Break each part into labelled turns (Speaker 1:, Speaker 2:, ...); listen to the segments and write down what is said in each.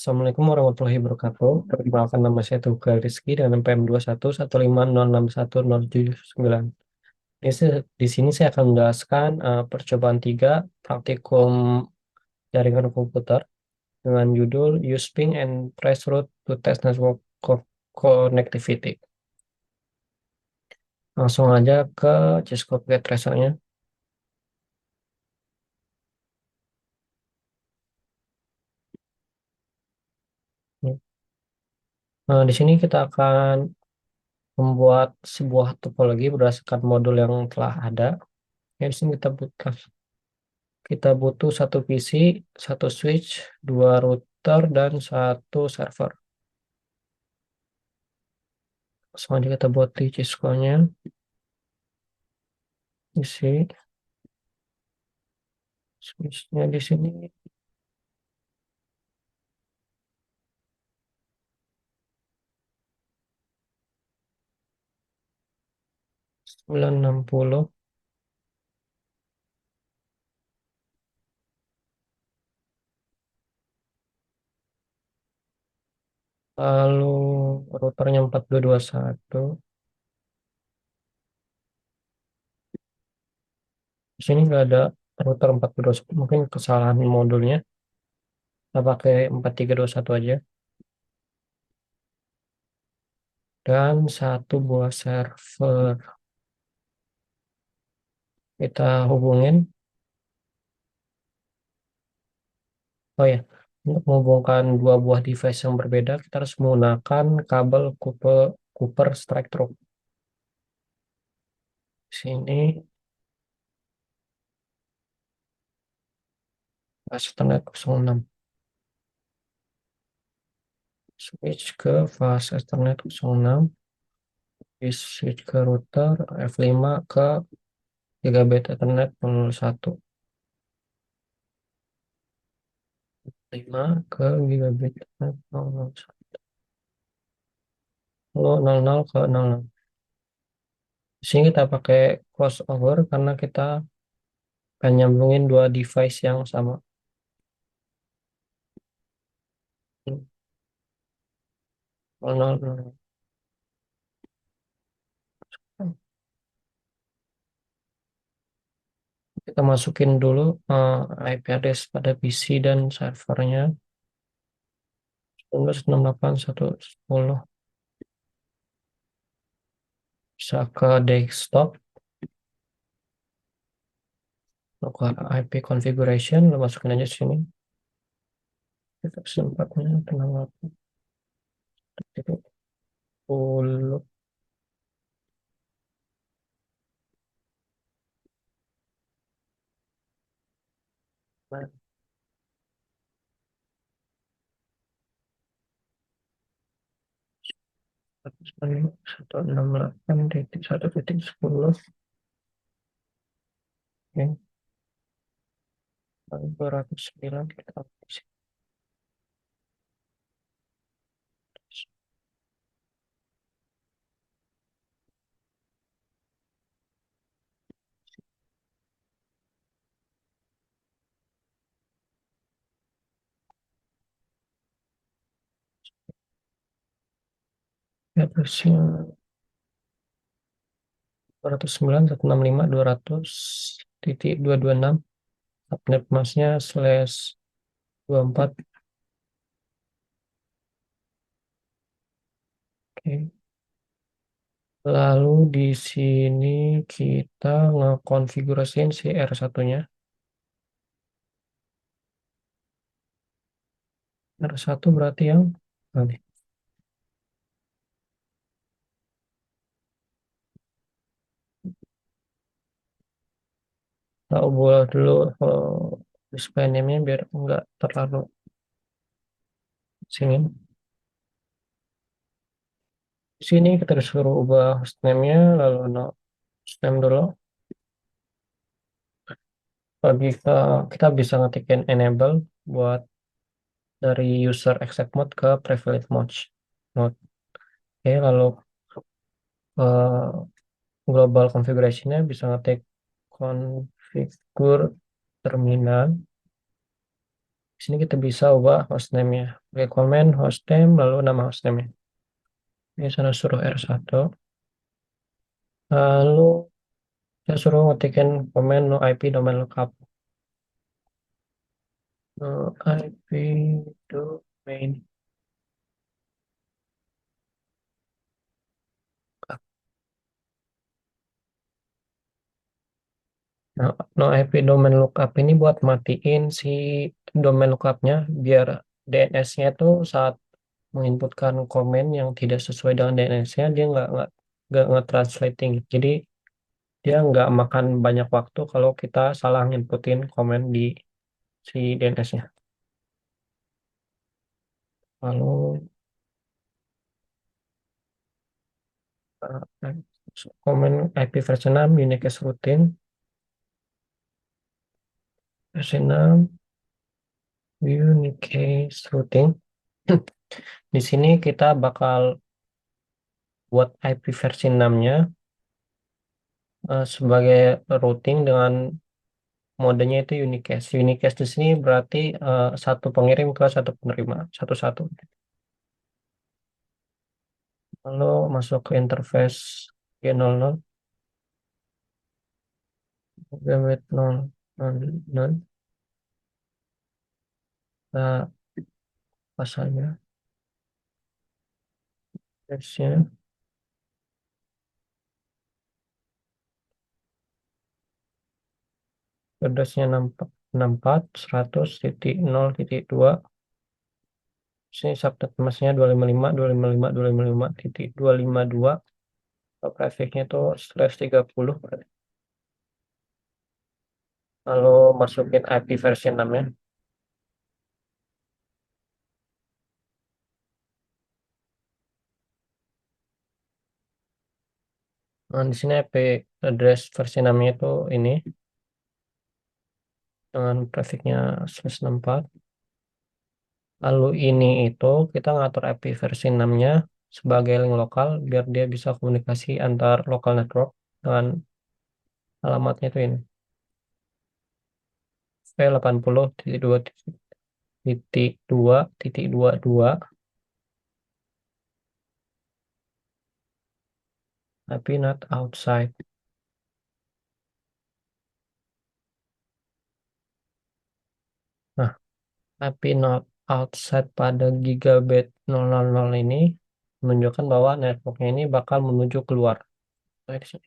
Speaker 1: Assalamualaikum warahmatullahi wabarakatuh. Perkenalkan nama saya Tugel Rizky dengan NPM 21150061079. Di sini saya akan menjelaskan percobaan 3 praktikum jaringan komputer dengan judul Use Ping and Traceroute to Test Network Connectivity. Langsung aja ke Cisco Tracernya. Di sini kita akan membuat sebuah topologi berdasarkan modul yang telah ada. Di sini kita butuh satu PC, satu switch, dua router, dan satu server. Langsung aja kita buat di Cisco-nya. Isi switch-nya di sini. 960. Lalu routernya 4221. Di sini nggak ada router 4221. Mungkin kesalahan modulnya. Kita pakai 4321 aja. Dan satu buah server. Kita hubungin. Oh ya, untuk menghubungkan dua buah device yang berbeda, kita harus menggunakan kabel Cooper Strike Through. Sini, fast Ethernet 06. Switch ke fast Ethernet 06. Switch ke router F5 ke Gigabit Ethernet 001. 5 ke Gigabit Ethernet 001. 00 ke 00. Di sini kita pakai crossover karena kita akan nyambungin dua device yang sama. 00. Kita masukin dulu IP address pada PC dan servernya 19.68.110. Bisa ke desktop, ke IP configuration, lo masukin aja sini. Kita sempatnya tenang waktu. 10. Satu enam delapan titik satu titik 10. Oke, 209 kita isi. Addressnya 209.165.200.226. Subnet masnya /24. Oke. Lalu di sini kita ngekonfigurasiin si R1-nya. R1 berarti yang tadi. Kita ubah dulu display name-nya biar enggak terlalu singin. Di sini kita disuruh ubah hostname-nya, lalu no hostname dulu. Bagi kita bisa ngetikin enable buat dari user accept mode ke privilege mode. Oke, lalu eh, global configuration-nya bisa ngetik configure terminal. Di sini kita bisa ubah hostname-nya. Oke, comment hostname, lalu nama hostname-nya. Ini saya suruh R1. Lalu saya suruh ngetikin komen no IP domain lookup. No IP domain. Nah, no IP domain lookup ini buat matiin si domain lookupnya biar DNS-nya itu saat menginputkan komen yang tidak sesuai dengan DNS-nya dia nggak translating. Jadi dia nggak makan banyak waktu kalau kita salah nginputin komen di si DNS-nya. Lalu eh, komen IP versi 6 unique as routing versi 6 unique as routing. Di sini kita bakal buat IP versi 6-nya sebagai routing dengan modenya itu unicast. Unicast di sini berarti satu pengirim ke satu penerima, satu-satu. Lalu masuk ke interface G00, gigabit 000, kita pasangnya, nya address-nya 64, 100.0.2. Sini subnet masnya 255, 255, 255, 255, 252. Trafficnya itu /30. Lalu masukin IP versi 6-nya. Nah, di sini IP address versi 6-nya itu ini dengan prefixnya /64. Lalu ini itu kita ngatur IP versi 6-nya sebagai link lokal biar dia bisa komunikasi antar lokal network dengan alamatnya itu ini. V80.2.2.22 tapi not outside. Nah, tapi not outside pada gigabit 000 ini menunjukkan bahwa networknya ini bakal menuju keluar. Nah, di sini.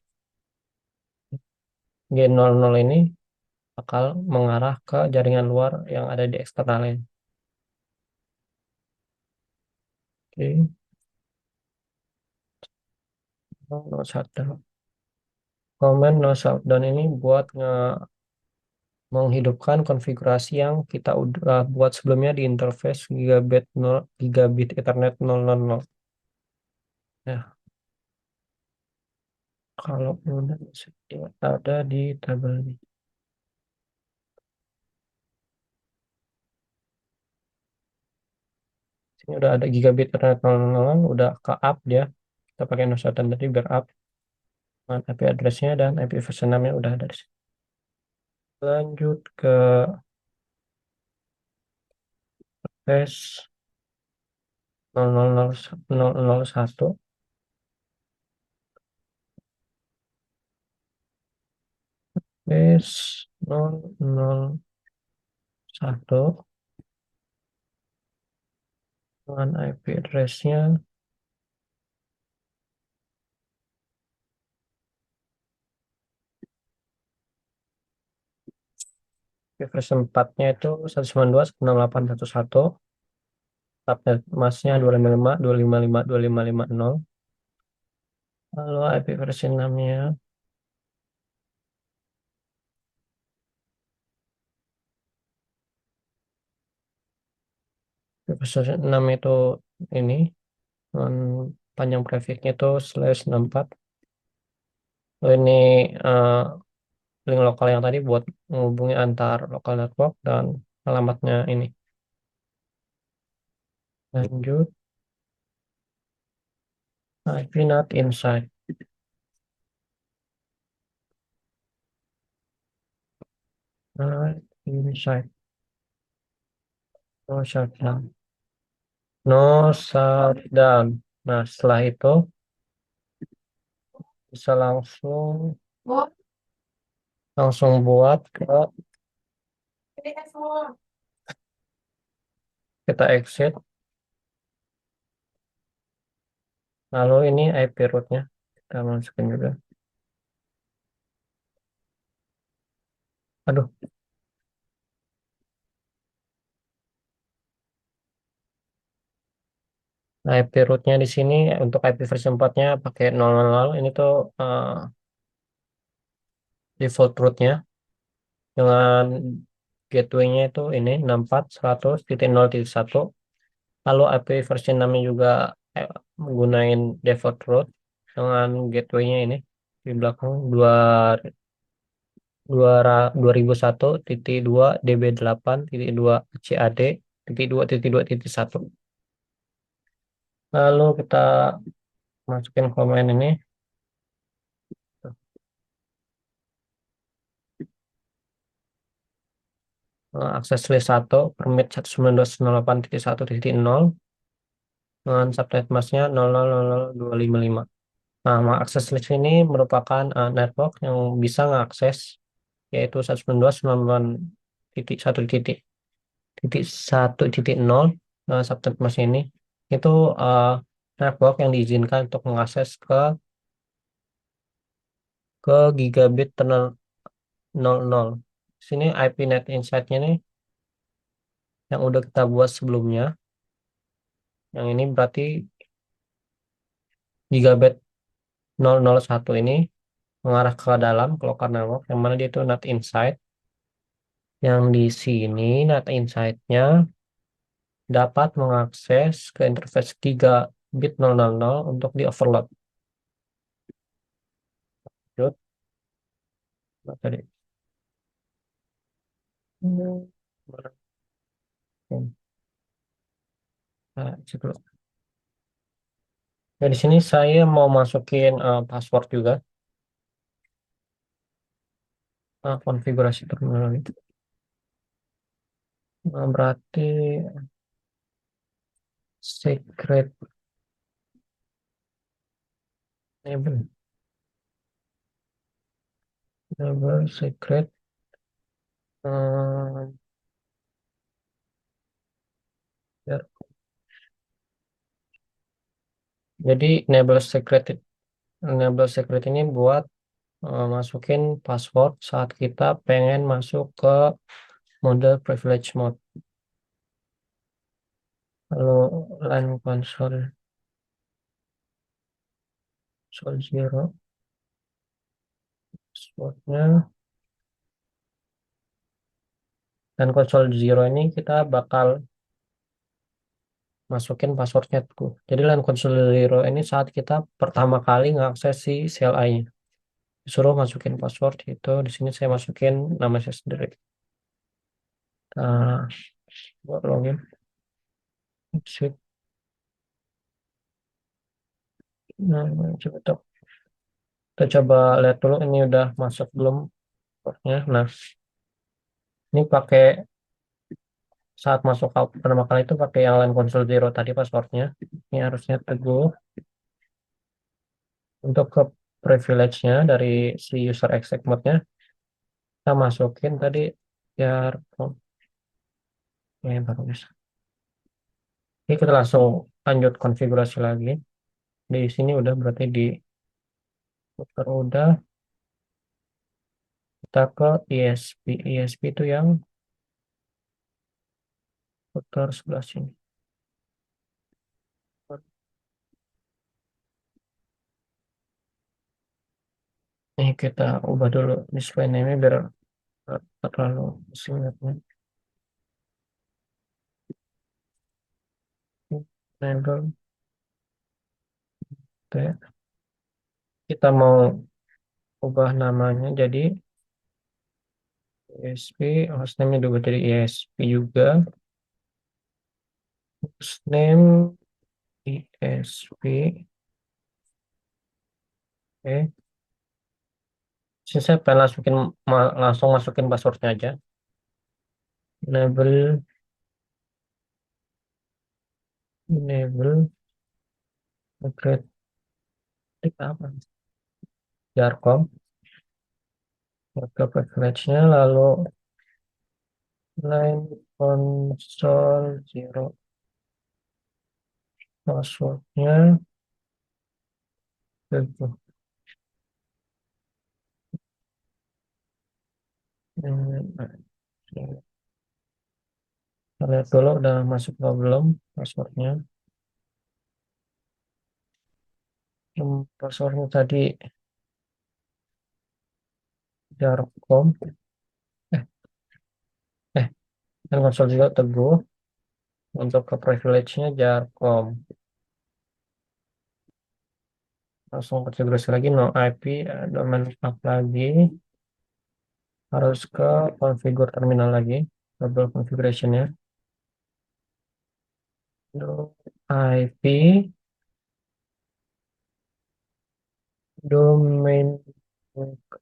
Speaker 1: G00 ini bakal mengarah ke jaringan luar yang ada di eksternalnya. Oke, no shutdown. Command no shutdown ini buat menghidupkan konfigurasi yang kita udah buat sebelumnya di interface gigabit 0, gigabit Ethernet 000. Ya, kalau udah ada di tabel ini. Sini udah ada gigabit Ethernet 000, udah ke up dia. Kita pakai no shutdown tadi biar up. Dengan IP address-nya dan IP version 6-nya udah ada di sini. Lanjut ke tes 001, tes 001 dengan IP address-nya versi 4-nya itu 192.168.1.1. Subnet masnya 255, 255, 2550. Lalu IP versi 6-nya versi 6 itu ini dengan panjang prefixnya itu /64. Lalu ini eh, link lokal yang tadi buat menghubungi antar lokal network dan alamatnya ini. Lanjut, IP not inside. Not inside. No shutdown. No shutdown. Nah, setelah itu bisa langsung langsung buat ke kita exit. Lalu ini IP rootnya kita masukin juga. Aduh, IP rootnya di sini untuk IP versi 4-nya pakai 000. Ini tuh default rootnya dengan gateway-nya itu ini 64.100.0.1. Lalu IP versi 6-nya juga menggunakan default root dengan gateway-nya ini di belakang 2001.2 db 8.2 cad.2.2.1. Lalu kita masukin komen ini, akses list 1 permit 192.168.1.0 dengan subnet masknya 0000255. Nah, akses list ini merupakan network yang bisa mengakses yaitu 192.168.1.0 subnet mask ini itu uh, network yang diizinkan untuk mengakses ke gigabit tunnel 00. Sini IP net insight-nya nih yang udah kita buat sebelumnya. Yang ini berarti gigabit 001 ini mengarah ke dalam ke local network yang mana dia itu NAT insight. Yang di sini NAT insight-nya dapat mengakses ke interface gigabit 000 untuk di overload. Lanjut, apa tadi? Hmm, mana? Nah, cek dulu. Nah, di sini saya mau masukin password juga, konfigurasi terminal itu. Nah, berarti secret enable, enable secret. eh, ya. Jadi enable secret ini buat masukin password saat kita pengen masuk ke mode privilege mode. Lalu line console zero, passwordnya. Dan console zero ini kita bakal masukin passwordnya tuh. Jadi line console zero ini saat kita pertama kali ngakses si CLI-nya. Disuruh masukin password itu. Di sini saya masukin nama saya sendiri. Nah, buat login. Exit. Nah, kita coba lihat dulu ini udah masuk belum passwordnya. Nah, ini pakai saat masuk pertama kali itu pakai yang line console zero tadi passwordnya. Ini harusnya teguh. Untuk ke privilege-nya dari si user exec mode-nya kita masukin tadi biar baru bisa. Ini kita langsung lanjut konfigurasi lagi. Di sini udah berarti di router udah, kita ke ISP. ISP itu yang router sebelah sini. Ini kita ubah dulu display name biar nggak terlalu singkatnya. Enable gitu ya. Kita mau ubah namanya jadi ISP, hostname juga jadi ISP juga. Hostname ISP. Oke. Sini saya pengen langsung masukin passwordnya aja. Enable enable upgrade apa? Jarcom, ke privilege-nya, lalu line console zero, passwordnya itu. Kita lihat dulu udah masuk atau belum passwordnya. Passwordnya tadi Jarcom, eh eh dan konsol juga Teguh. Untuk ke privilege-nya Jarcom, langsung konfigurasi lagi no IP, domain up lagi, harus ke configure terminal lagi, double configuration-nya, no IP, domain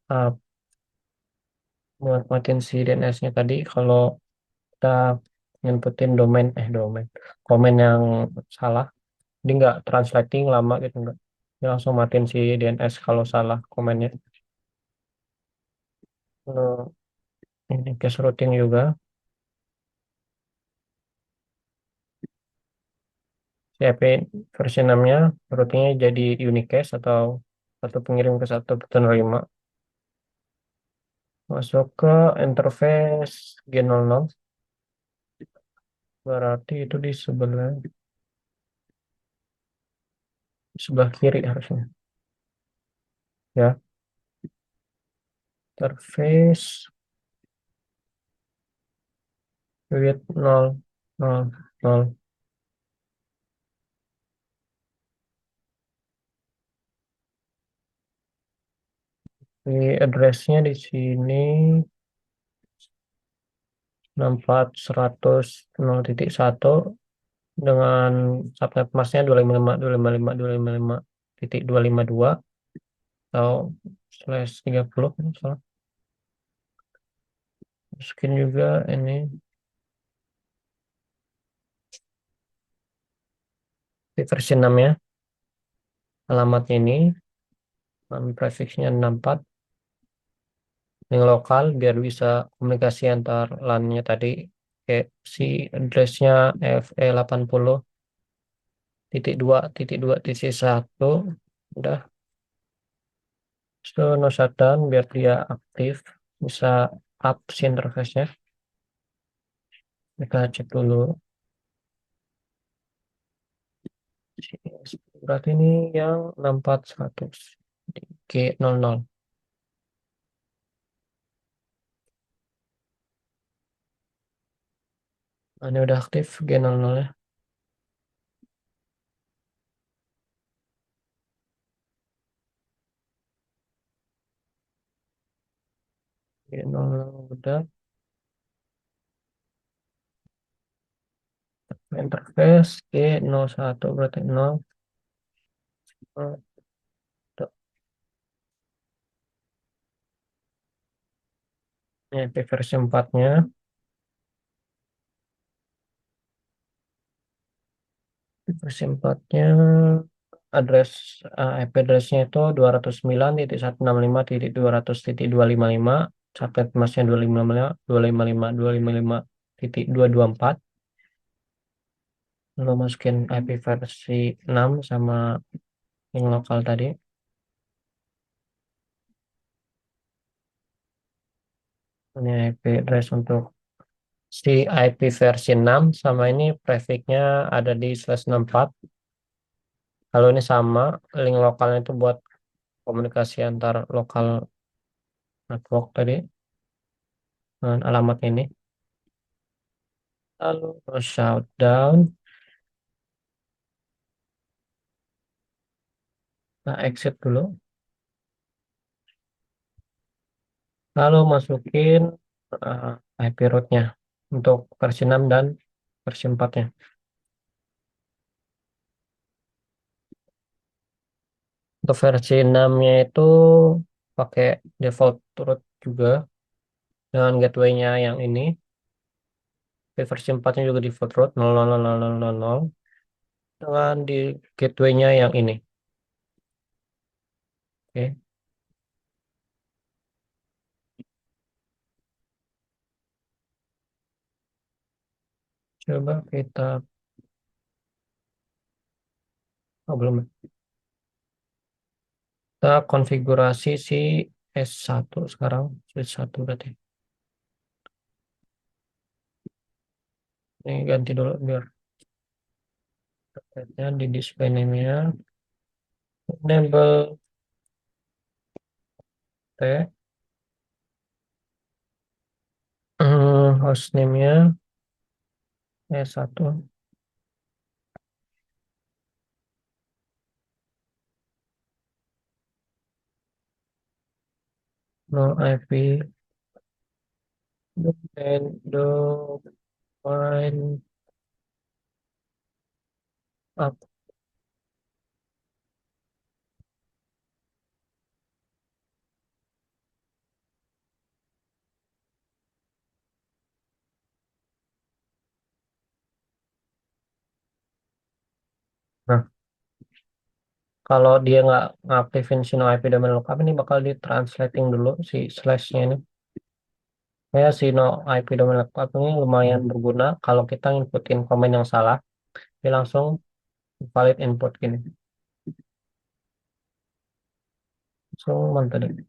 Speaker 1: up, buat matiin si DNS-nya tadi. Kalau kita inputin domain komen yang salah, jadi nggak translating lama gitu, nggak. Dia langsung matiin si DNS kalau salah komennya. Ini cache routing juga, CIP versi 6-nya routingnya jadi unicast atau satu pengirim ke satu penerima. Masuk ke interface G00, berarti itu di sebelah kiri harusnya, ya. Interface with 0 0 0. Di address-nya di sini 64.100.1 dengan subnet masknya 255.255.255.252 atau /30 kan salah. Masukin juga ini di versi 6 ya, alamatnya ini, prefixnya 64, yang lokal biar bisa komunikasi antar LAN-nya tadi, kayak si address-nya FE80.2.2.1 udah. So no shutdown biar dia aktif, bisa up si interface-nya. Kita cek dulu. Berarti ini yang 64.100 G00. Nah, ini udah aktif G00 ya. G00 udah. Interface G01 berarti 0. Ini IP versi 4-nya. Versi 4-nya address, IP address-nya itu 209.165.200.255, subnet masnya 255.255.255.224. Lalu masukin IP versi 6 sama yang lokal tadi. Ini IP address untuk si IP versi 6 sama ini prefixnya ada di /64. Kalau ini sama, link lokalnya itu buat komunikasi antar lokal network tadi dengan alamat ini. Lalu shutdown, nah exit dulu. Lalu masukin IP root-nya untuk versi 6 dan versi 4-nya. Untuk versi 6-nya itu pakai default root juga dengan gateway-nya yang ini. Di versi 4-nya juga default root 00000. dengan di gateway-nya yang ini. Oke, coba oh belum. Kita konfigurasi si S1 sekarang, S1 berarti. Ini ganti dulu biar terlihatnya di display name-nya. Enable T, host name-nya S1, no IP, and domain up. Nah, kalau dia nggak ngaktifin si no IP domain lookup ini bakal di-translating dulu si slash-nya ini. Ya, si no IP domain lookup ini lumayan berguna kalau kita inputin komen yang salah, dia langsung valid input gini. Langsung mantap deh.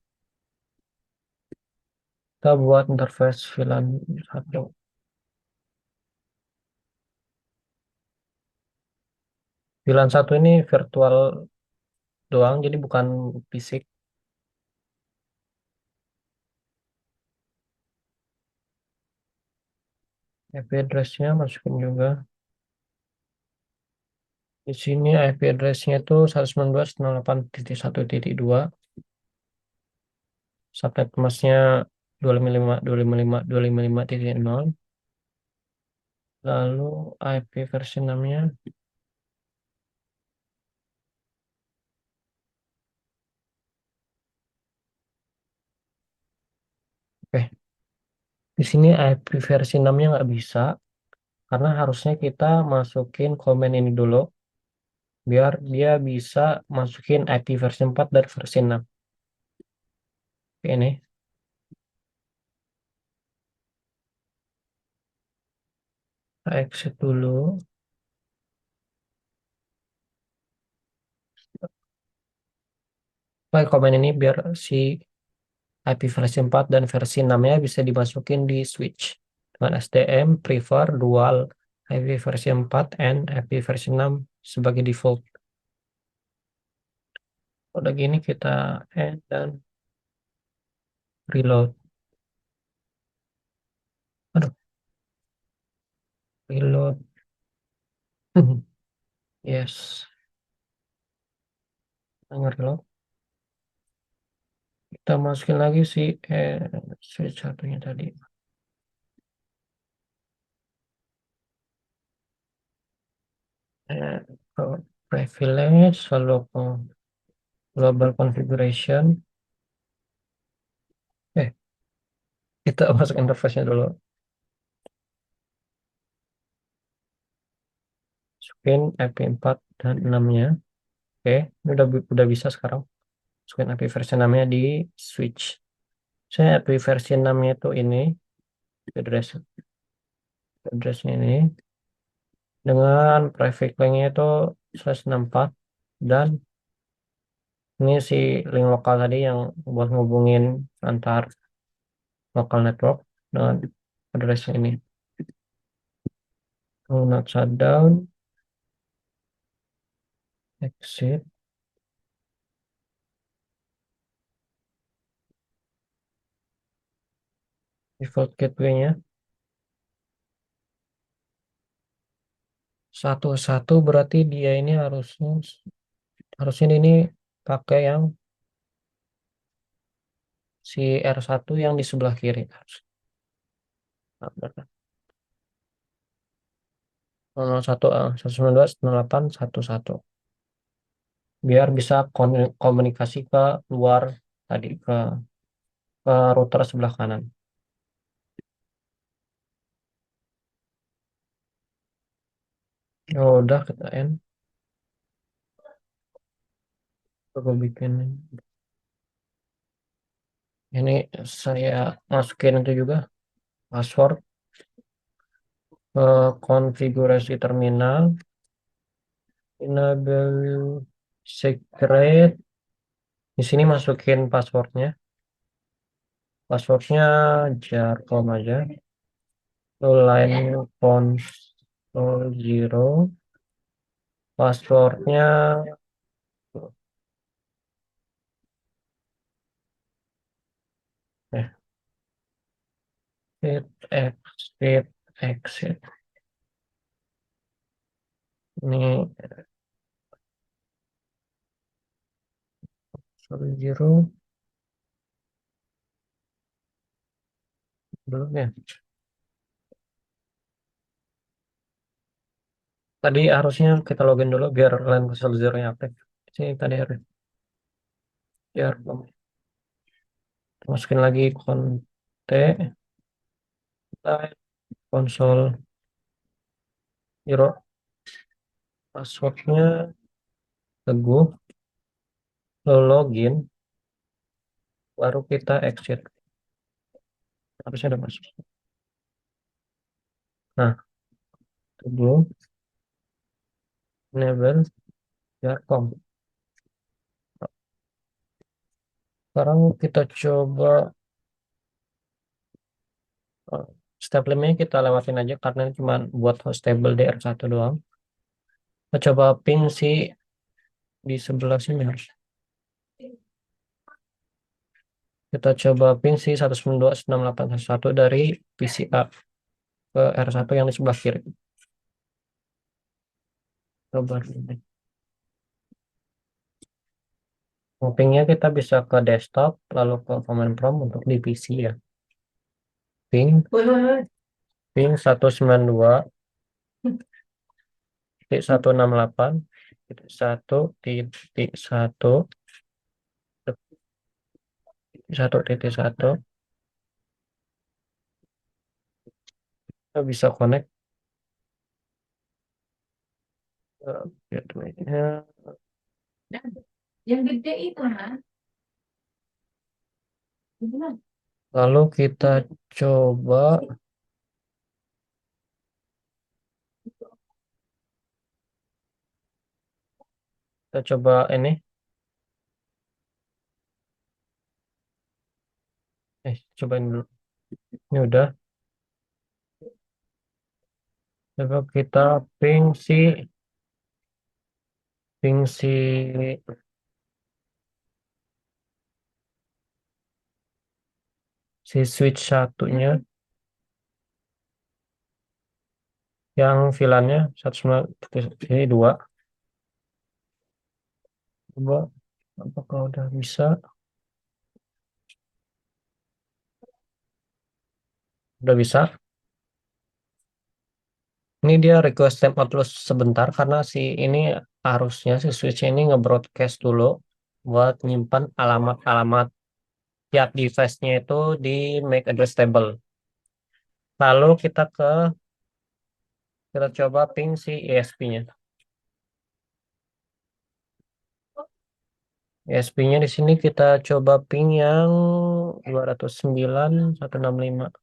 Speaker 1: Kita buat interface VLAN 1. VLAN 1 ini virtual doang, jadi bukan fisik. IP address-nya masukin juga. Di sini IP address-nya itu 192.168.1.2. Subnet masknya 255.255.255.0. Lalu IP versi 6-nya. Oke, di sini IP versi 6-nya nggak bisa, karena harusnya kita masukin komen ini dulu, biar dia bisa masukin IP versi 4 dari versi 6. Oke, ini, kita exit dulu. Pakai komen ini biar si IP versi 4 dan versi 6-nya bisa dimasukin di switch. Dengan SDM prefer dual IP versi 4 and IP versi 6 sebagai default. Udah gini kita add dan reload. Aduh, reload. Yes, kita reload. Kita masukin lagi si switch satunya tadi. Eh, ke privilege, lalu ke global configuration. Eh, kita masuk interface-nya dulu. Masukin IP4 dan 6-nya. Oke, ini udah bisa sekarang. Masukin IP versi 6-nya di switch. Saya IP versi 6-nya itu ini, address-nya ini. Dengan prefix linknya itu /64 dan ini si link lokal tadi yang buat ngubungin antar local network dengan address ini. Do not shutdown, exit, default gateway-nya 1.1 berarti dia ini harusnya ini pakai yang si R1 yang di sebelah kiri. Nah, benar. 001 192.168.1.1 biar bisa komunikasi ke luar tadi ke router sebelah kanan. Ya udah kita end. Aku bikin ini, saya masukin itu juga password ke konfigurasi terminal, enable secret. Di sini masukin passwordnya. Passwordnya jarcom aja. Line console zero. Passwordnya eh exit. Ini zero belum ya. Tadi harusnya kita login dulu biar line console zero yang aktif. Sini tadi harus biar masukin lagi konten line console zero. Passwordnya Teguh, lalu login, baru kita exit. Harusnya ada masuk. Nah, Teguh, enable, Jarkom. Sekarang kita coba step limitnya kita lewatin aja karena ini cuma buat host table DR1 doang. Kita coba ping si di sebelah sini harus. Kita coba ping si 192.168.1 dari PCA ke R1 yang di sebelah kiri. Coba ini. Pingnya kita bisa ke desktop, lalu ke command prompt untuk di PC ya. Ping 192.168.1.1.1 kita bisa connect ke gateway-nya.
Speaker 2: Yang gede itu, Mas.
Speaker 1: Lalu kita coba ini cobain dulu. Ini udah. Coba kita ping si switch satunya yang VLAN-nya 192. Ini dua. Coba apakah udah bisa? Udah bisa. Ini dia request timeout dulu sebentar karena si ini harusnya si switch ini nge-broadcast dulu buat nyimpan alamat-alamat tiap device-nya itu di make address table. Lalu kita coba ping si ESP-nya. ESP-nya di sini kita coba ping yang 209.165.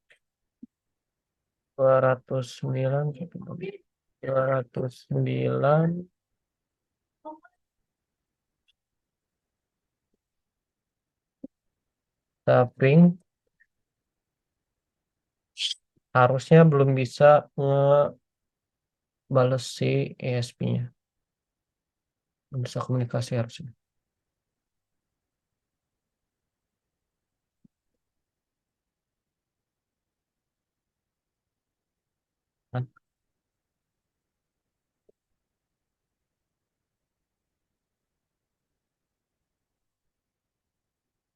Speaker 1: 209 209 kita ping, harusnya belum bisa ngebales si ESP-nya. Belum bisa komunikasi harusnya.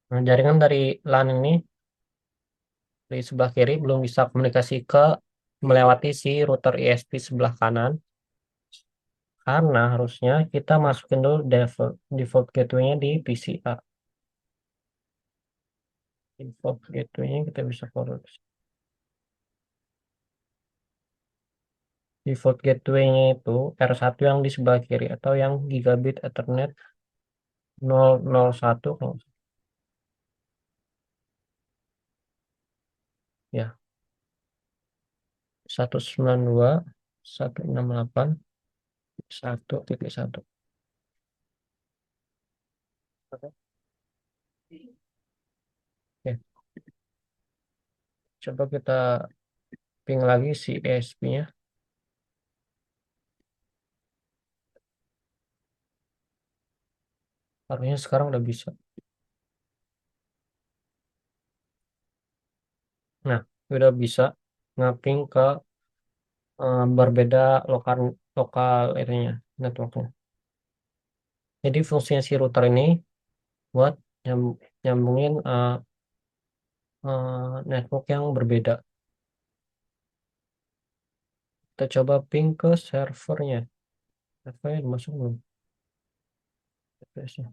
Speaker 1: Nah, jaringan dari LAN ini di sebelah kiri belum bisa komunikasi ke melewati si router ISP sebelah kanan karena harusnya kita masukin dulu default gateway-nya di PCA. Default gateway-nya kita bisa forward. Default gateway-nya itu R1 yang di sebelah kiri atau yang gigabit Ethernet 001 kalau ya 192.168.1.1. Oke. Oke, coba kita ping lagi si ESP-nya. Harusnya sekarang udah bisa. Nah, udah bisa ngaping ke berbeda lokal lokal ininya networknya. Jadi fungsinya si router ini buat nyambungin network yang berbeda. Kita coba ping ke servernya. Servernya masuk belum? FPS-nya.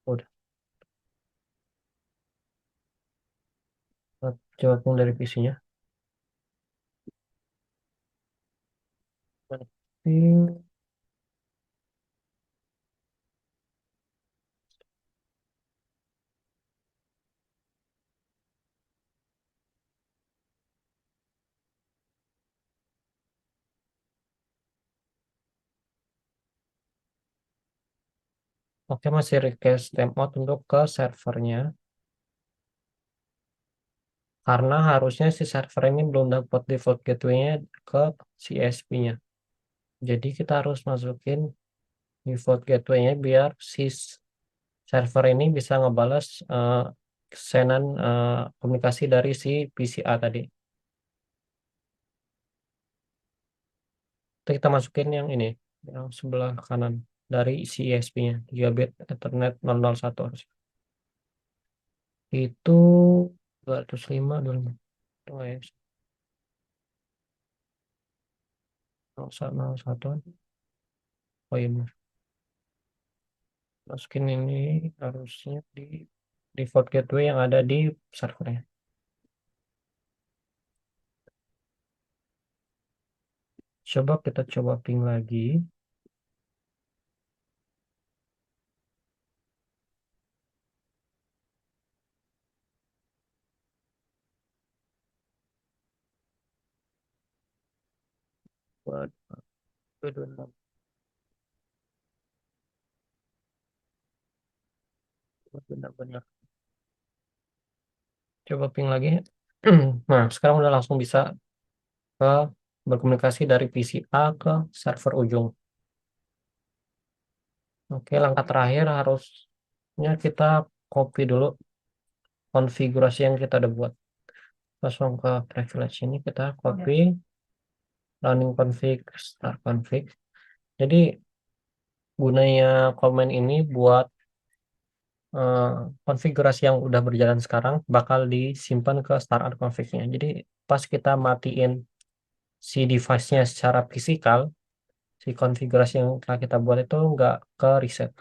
Speaker 1: Udah. Kita coba ping dari PC-nya. Ping. Oke, masih request timeout untuk ke servernya. Karena harusnya si server ini belum dapat default gateway-nya ke CSP-nya. Jadi kita harus masukin default gateway-nya biar si server ini bisa ngebales senan komunikasi dari si PCA tadi. Kita masukin yang ini, yang sebelah kanan dari si ISP-nya, Gigabit Ethernet 001 harus. Itu 205, 25. Oh, ya. 01. Oh iya, benar. Masukin ini harusnya di default gateway yang ada di servernya. Coba kita coba ping lagi. Buat 226. Benar-benar. Coba ping lagi. Nah, sekarang udah langsung bisa ke berkomunikasi dari PC A ke server ujung. Oke, langkah terakhir harusnya kita copy dulu konfigurasi yang kita udah buat. Langsung ke privilege ini kita copy running config, start config. Jadi gunanya komen ini buat eh, konfigurasi yang udah berjalan sekarang bakal disimpan ke startup config-nya. Jadi pas kita matiin si device-nya secara fisikal, si konfigurasi yang telah kita buat itu nggak ke reset.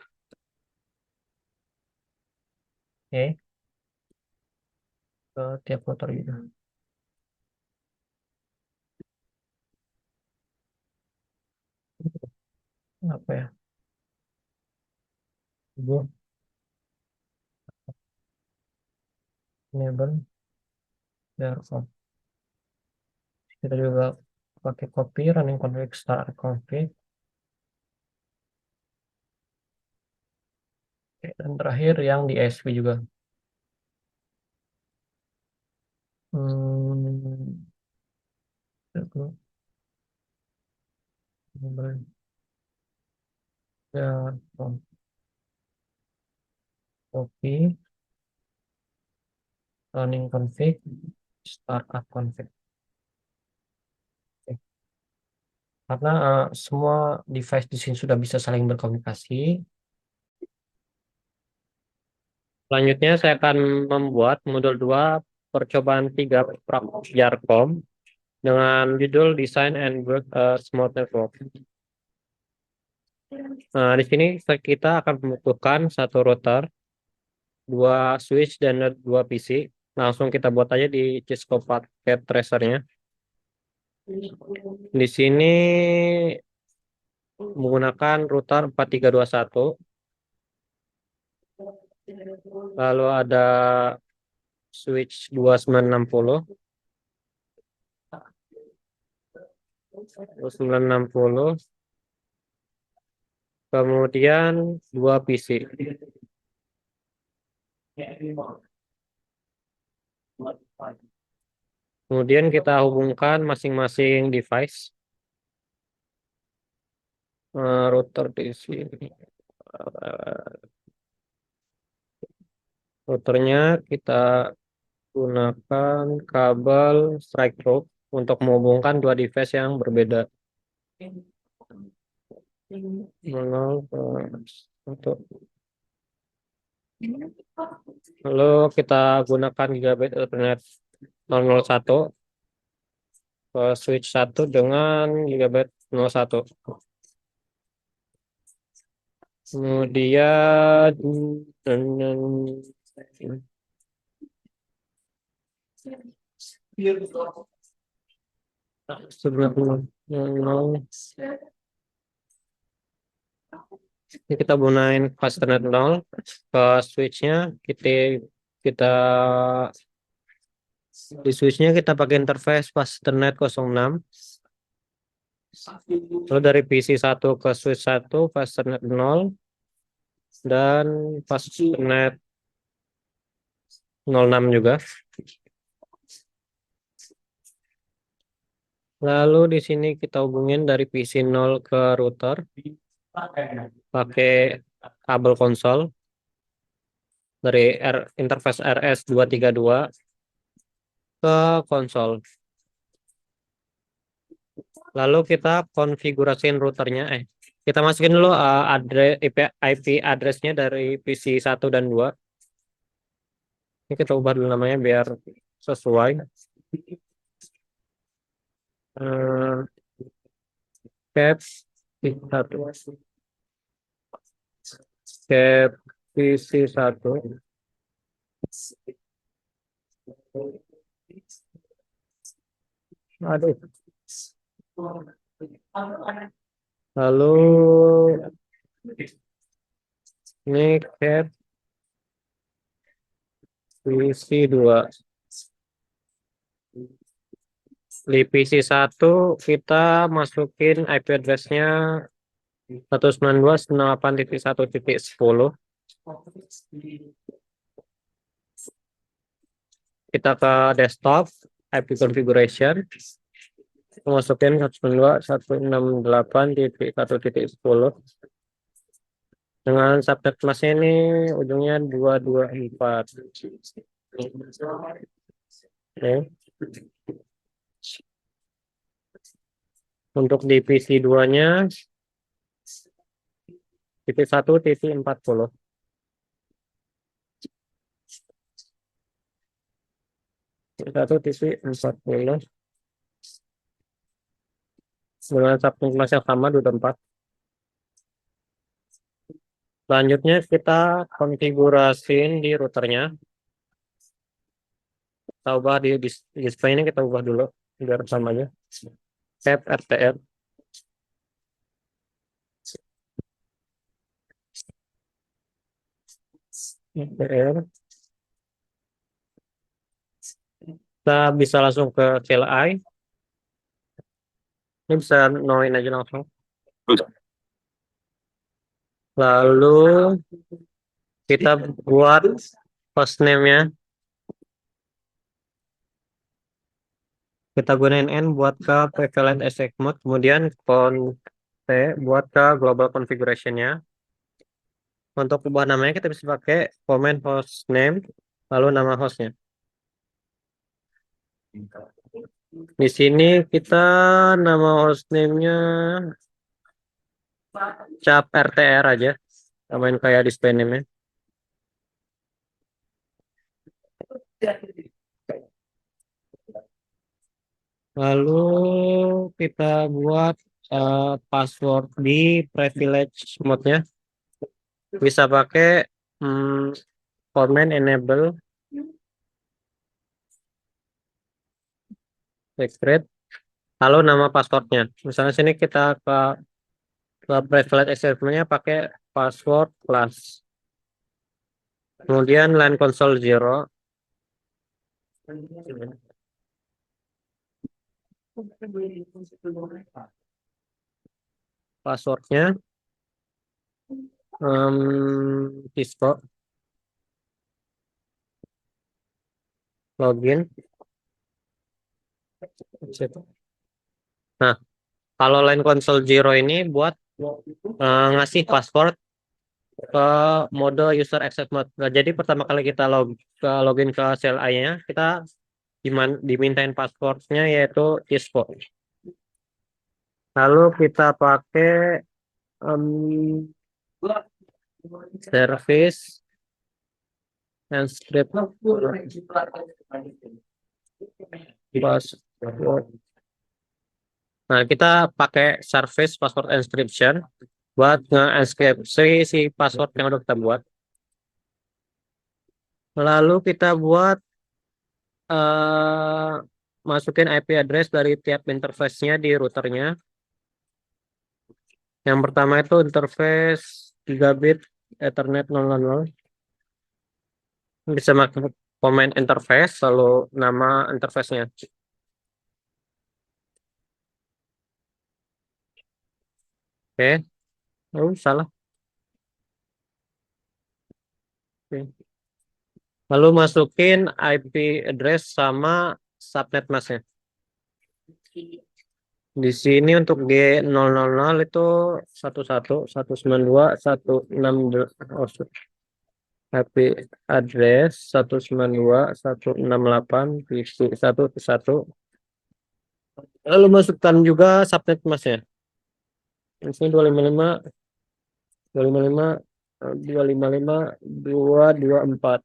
Speaker 1: Oke, ke tiap motor juga. Apa ya? Gue enable thereof. Kita juga pakai copy running config start config. Oke, dan terakhir yang di ESP juga. Hmm, itu ya, copy running config startup config. Oke. Karena semua device di sini sudah bisa saling berkomunikasi. Selanjutnya saya akan membuat modul 2 percobaan 3 Jarcom dengan judul Design and Build a Smart Network. Nah, di sini kita akan membutuhkan satu router, dua switch, dan dua PC. Langsung kita buat aja di Cisco Packet Tracer-nya. Di sini menggunakan router 4321. Lalu ada switch 2960. 960. Kemudian dua PC. Kemudian kita hubungkan masing-masing device. Router di sini. Routernya kita gunakan kabel strike rope untuk menghubungkan dua device yang berbeda. 0 ke 1. Lalu kita gunakan gigabit Ethernet 001 ke switch 1 dengan gigabit 01. Kemudian sebelum ini kita gunain Ethernet 0 ke switchnya. Kita di switchnya kita pakai interface Ethernet 06. Lalu dari PC 1 ke switch 1 Ethernet 0 dan Ethernet 06 juga. Lalu di sini kita hubungin dari PC 0 ke router pakai kabel konsol dari interface RS232 ke konsol. Lalu kita konfigurasiin routernya. Kita masukin dulu IP addressnya dari PC 1 dan 2. Ini kita ubah dulu namanya biar sesuai. Cap PC 1. Aduh. Lalu ini cap PC 2. Di PC 1 kita masukin IP address-nya 192.168.1.10. Kita ke desktop, IP configuration, masukin 192.168.1.10 dengan subnet masnya ini ujungnya 224. Oke. Untuk di PC 2-nya titik 1 titik 40. Titik 1 titik 40 dengan subnet mas yang sama 24. Selanjutnya kita konfigurasiin di routernya. Kita ubah di display ini, kita ubah dulu biar sama aja. Tab RTR. RTR. Kita bisa langsung ke CLI. Ini bisa noin aja langsung. Lalu kita buat hostname-nya. Kita gunain N buat ke prevalent exec mode, kemudian T buat ke global configuration-nya. Untuk ubah namanya kita bisa pakai command hostname lalu nama hostnya. Di sini kita nama hostname-nya cap RTR aja, samain kayak display name-nya. Lalu kita buat password di privilege mode-nya. Bisa pakai command enable secret. Lalu nama passwordnya. Misalnya sini kita ke Private exceptionnya pakai password plus. Kemudian line console zero. Passwordnya Cisco. Login. Nah, kalau line console zero ini buat ngasih password ke mode user accept mode. Nah, jadi pertama kali kita login ke CLI-nya, kita dimintain passwordnya yaitu Cisco. Lalu kita pakai service and script password. Nah, kita pakai service password encryption buat nge-enkripsi si password yang udah kita buat. Lalu kita buat eh masukin IP address dari tiap interface-nya di routernya. Yang pertama itu interface gigabit Ethernet 000. Bisa pakai comment interface lalu nama interface-nya. Oke, oh salah. Oke. Lalu masukin IP address sama subnet masknya. Di sini untuk G000 itu 11.192.168. Oh, IP address 192.168.1.1. Lalu masukkan juga subnet masnya. Di sini 255 255 255 224.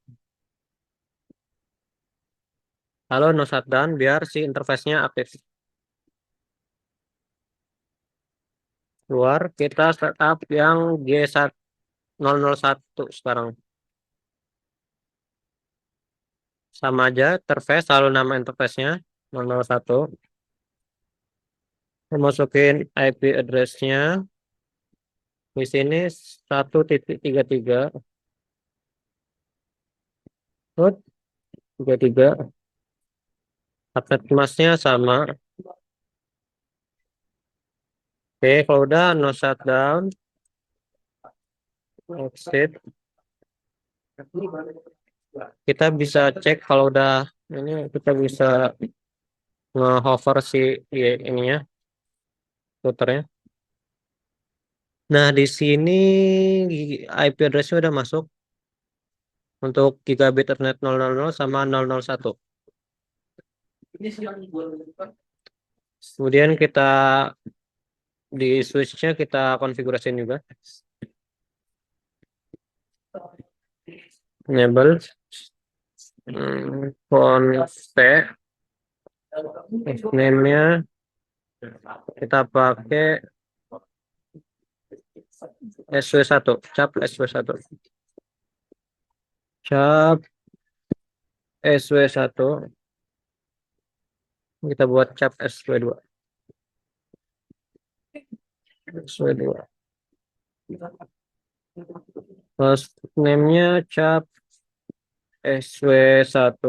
Speaker 1: Lalu no shutdown biar si interface-nya aktif. Keluar kita setup yang G1001 sekarang. Sama aja interface lalu nama interface-nya 001. Masukin IP address-nya di sini 1.33. 33. Subnet masnya sama. Oke, kalau udah no shutdown, exit. Kita bisa cek kalau udah ini kita bisa nge-hover si ininya, routernya. Nah, di sini IP address-nya udah masuk untuk gigabit Ethernet 000 sama 001. Kemudian kita di switch-nya kita konfigurasiin juga. Enable config name-nya kita pakai SW1, cap SW1. Cap SW1. Kita buat cap SW2. SW2. Host name-nya cap SW1.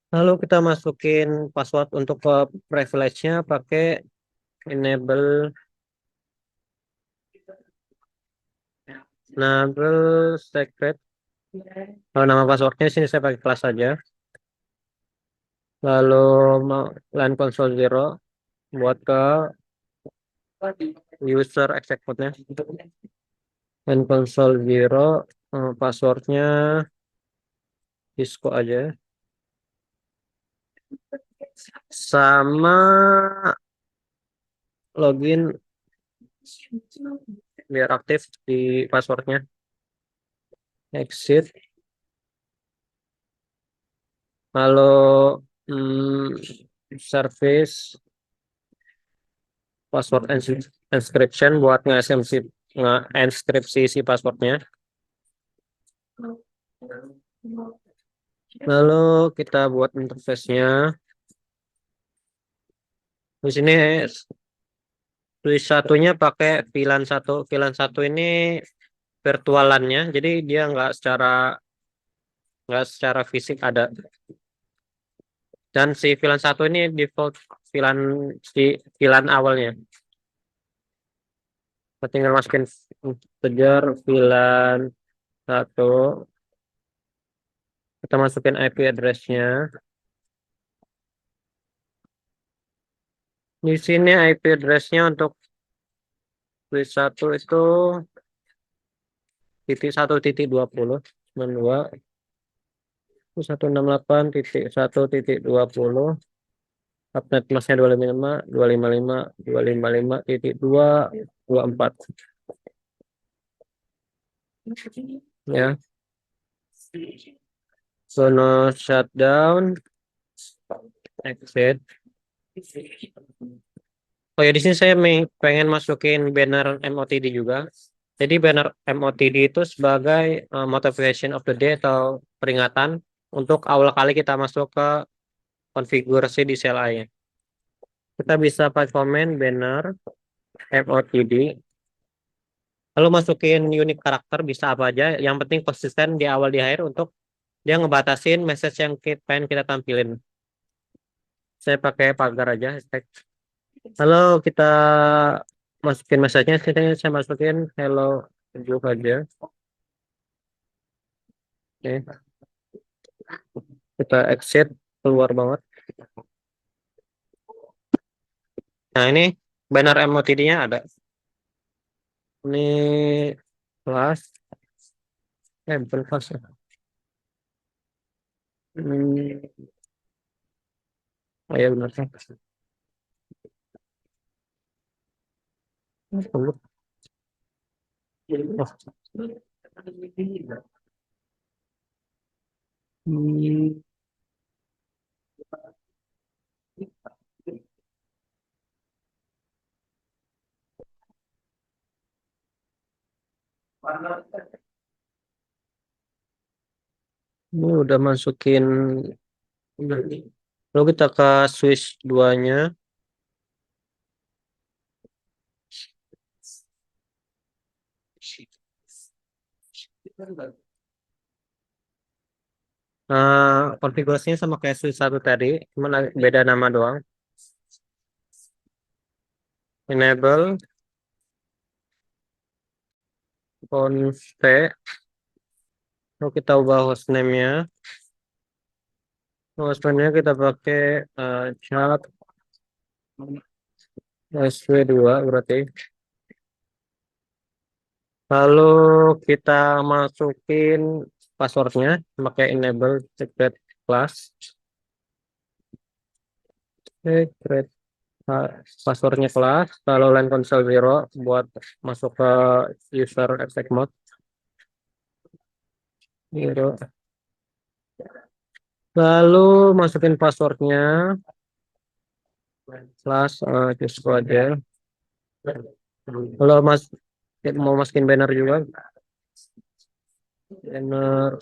Speaker 1: Lalu kita masukin password untuk ke privilege-nya pakai enable secret. Kalau nama passwordnya sini saya pakai kelas saja. Lalu line console zero buat ke user exec mode-nya. Line console zero passwordnya Cisco aja. Sama login biar aktif di passwordnya. Exit. Lalu service password encryption buat nge-enkripsi si passwordnya. Lalu kita buat interface-nya. Di sini
Speaker 2: Switch satunya pakai VLAN satu. VLAN satu ini virtualannya, jadi dia nggak secara fisik ada. Dan si VLAN satu ini default VLAN si VLAN awalnya. Kita tinggal masukin kejar VLAN satu. Kita masukin IP address-nya. Di sini IP address-nya untuk switch satu itu .1.20 dua 168.1.20. Subnet masnya 255.255.2 255.2 24 ya. Sono shutdown, exit. Oh ya, di sini saya pengen masukin banner MOTD juga. Jadi banner MOTD itu sebagai motivation of the day atau peringatan untuk awal kali kita masuk ke konfigurasi di CLI. Kita bisa pakai komen banner MOTD. Lalu masukin unik karakter bisa apa aja. Yang penting konsisten di awal di akhir untuk dia ngebatasin message yang pengen kita tampilin. Saya pakai pagar aja hashtag. Halo, kita masukin message-nya. Saya masukin hello sejuk aja. Oke, kita exit keluar banget. Nah, ini banner MOTD-nya ada. Ini kelas. Bukan kelas ya. Hmm, oh ya benar kan. Oh, hmm. Ini udah masukin. Lalu kita ke switch 2-nya. Konfigurasinya sama kayak switch 1 tadi, cuma beda nama doang. Enable const. Lalu kita ubah hostname-nya. Hostname-nya kita pakai chat SW2 berarti. Lalu kita masukin passwordnya pakai enable secret class. Secret passwordnya kelas. Lalu line console 0 buat masuk ke user exec mode. 0. Lalu masukin passwordnya kelas Cisco aja. Kalau mau masukin banner juga, banner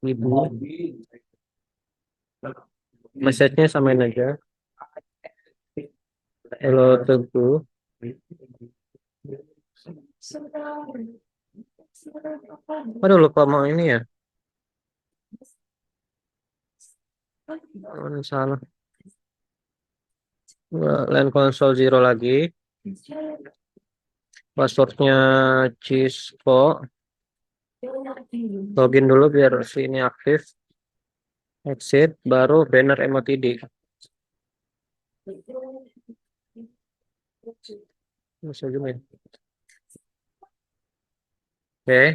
Speaker 2: ibu, message-nya samain aja. Hello Teguh. Aduh lupa mau ini ya. Oh, salah. Line console 0 lagi. Passwordnya Cisco. Login dulu biar sini aktif. Exit, baru banner MOTD. Bisa juga ya. Oke.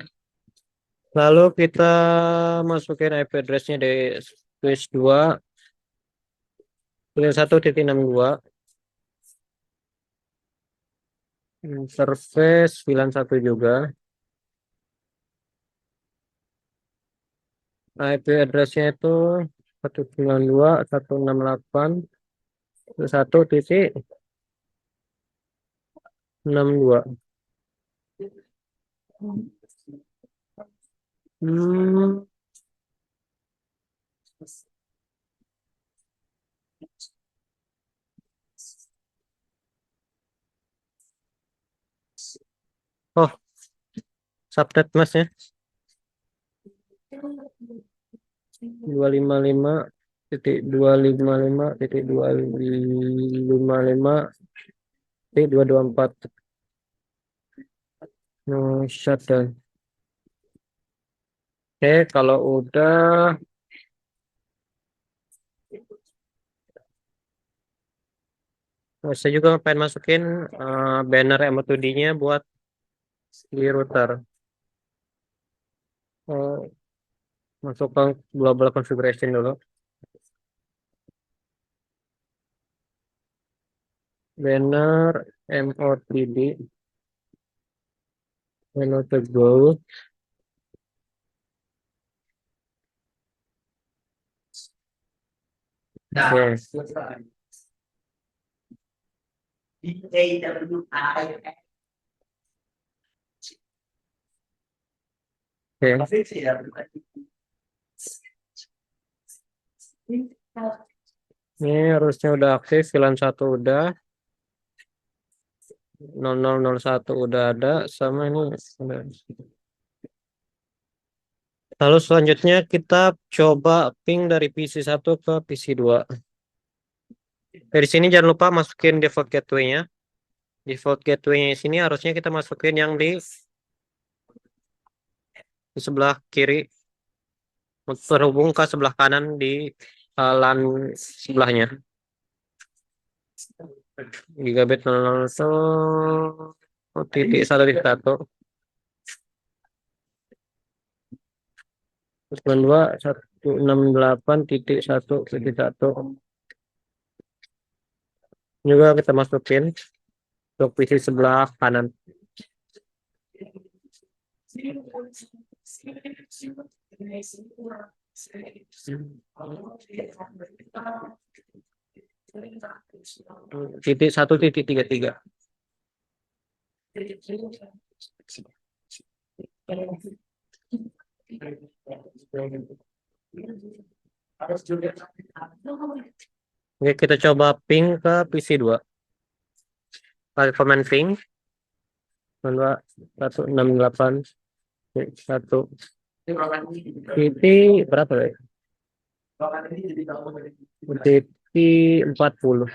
Speaker 2: Lalu kita masukin IP address-nya di switch 2. Pilih 1.62. Interface pilihan 1 juga. IP address-nya itu 192.168.1.62. Hmm, subnet masnya 255.255.255.224 no shutdown. Oke, kalau udah saya juga pengen masukin banner M2D-nya buat di router. Masuk ke global configuration dulu. Banner M2D menu to go. Oke. Oke. Ini harusnya udah aktif, VLAN 1 udah, 0001 udah ada, sama ini udah. Lalu selanjutnya kita coba ping dari PC 1 ke PC 2. Dari sini jangan lupa masukin default gateway-nya. Default gateway-nya sini harusnya kita masukin yang di sebelah kiri, terhubung ke sebelah kanan di LAN sebelahnya. Gigabit 001.1.1 92.168.1.1 juga kita masukin untuk PC sebelah kanan. Titik 1.33. Oke, kita coba ping ke PC 2. Pakai command ping 2.168.1 titik berapa ya? Titik 40.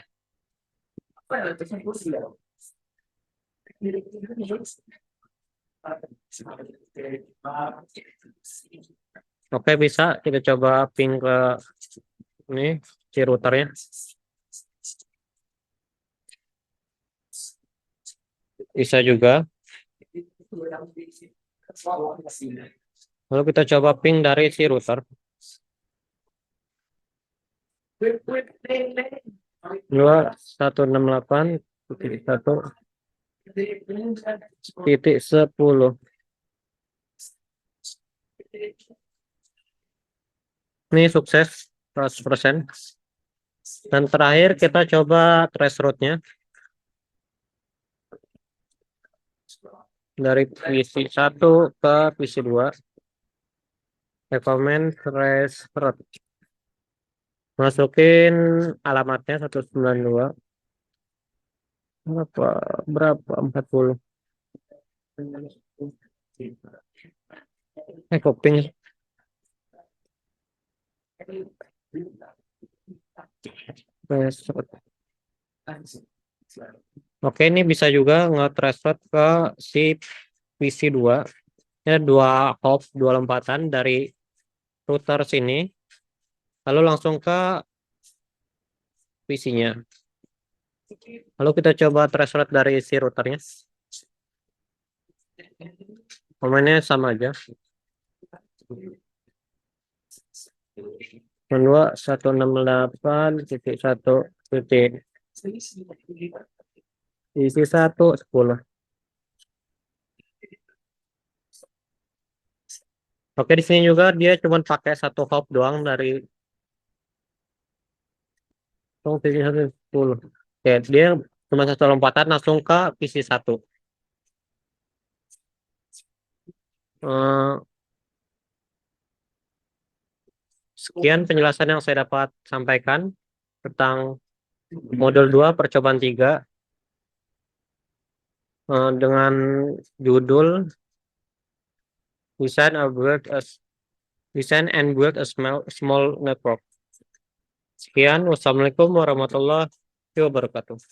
Speaker 2: Oke, bisa kita coba ping ke ini si routernya. Bisa juga. Lalu kita coba ping dari si router. 2168.1.10. Ini sukses 100%. Dan terakhir kita coba trace route-nya dari PC 1 ke PC 2. Recommend trace route. Masukin alamatnya 192. Berapa 40. Coping. Oke, ini bisa juga nge-transfer ke si PC 2. Ya, 2 hop, 2 lompatan dari router sini. Lalu langsung ke PC-nya. Lalu kita coba transfer dari si routernya. Komennya sama aja. 2168.1. Isi 110. Oke, di sini juga dia cuma pakai 1 hop doang dari 110. Oke, dia cuma 1 lompatan langsung ke PC 1. Sekian penjelasan yang saya dapat sampaikan tentang modul 2 percobaan 3 dengan judul design and build a small network. Sekian, wassalamualaikum warahmatullahi wabarakatuh.